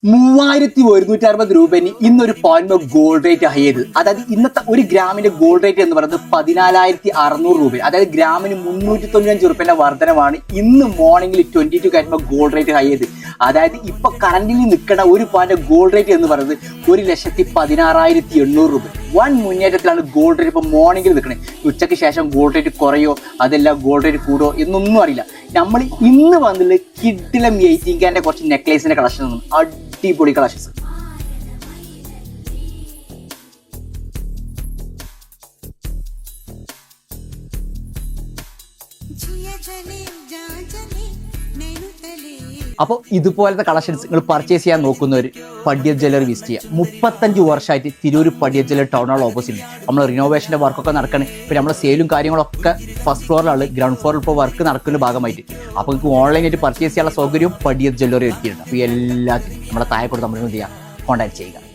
3160 ഇന്നൊരു point gold rate high ചെയ്ത്. അതായത് ഇന്നത്തെ ഒരു ഗ്രാമിന്റെ ഗോൾഡ് റേറ്റ് എന്ന് പറയുന്നത് 14,600 രൂപ. അതായത് ഗ്രാമിന് 395 രൂപയുടെ വർധനമാണ് ഇന്ന് മോർണിംഗിൽ 22 കാറ്റുമ്പോൾ ഗോൾഡ് റേറ്റ് ഹൈ ചെയ്ത്. അതായത് ഇപ്പൊ കറന്റിൽ നിൽക്കുന്ന ഒരു പോയിന്റ് ഗോൾഡ് റേറ്റ് എന്ന് പറയുന്നത് 1,16,800 രൂപ. വൻ മുന്നേറ്റത്തിലാണ് ഗോൾഡ് റേറ്റ് ഇപ്പൊ മോർണിംഗിൽ നിൽക്കുന്നത്. ഉച്ചയ്ക്ക് ശേഷം ഗോൾഡ് റേറ്റ് കുറയോ അതെല്ലാം ഗോൾഡ് റേറ്റ് കൂടോ എന്നൊന്നും അറിയില്ല. നമ്മൾ ഇന്ന് വന്നിട്ട് കിഡിലം 18K കുറച്ച് നെക്ലേസിന്റെ കളക്ഷൻ ഒന്നും അടിപൊളി കളക്ഷൻസ്. അപ്പോൾ ഇതുപോലത്തെ കളക്ഷൻസ് നിങ്ങൾ പർച്ചേസ് ചെയ്യാൻ നോക്കുന്നവർ പടിയത്ത് ജ്വല്ലറി വിസിറ്റ് ചെയ്യുക. 35 വർഷമായിട്ട് Tirur Padiyath jewellery town hall opposite നമ്മൾ റിനോവേഷൻ്റെ വർക്കൊക്കെ നടക്കണം. ഇപ്പോൾ നമ്മുടെ സെയിലും കാര്യങ്ങളൊക്കെ ഫസ്റ്റ് ഫ്ലോറിലാണ്, ഗ്രൗണ്ട് ഫ്ലോറിൽ ഇപ്പോൾ വർക്ക് നടക്കുന്ന ഭാഗമായിട്ട്. അപ്പോൾ നിങ്ങൾക്ക് ഓൺലൈനായിട്ട് പർച്ചേസ് ചെയ്യാനുള്ള സൗകര്യവും പടിയത്ത് ജ്വല്ലറി ഒരുക്കിയിട്ടുണ്ട്. അപ്പോൾ എല്ലാത്തിനും നമ്മുടെ താഴെ കൊടുത്ത് നമ്മൾ എന്ത് ചെയ്യുക, കോൺടാക്ട് ചെയ്യുക.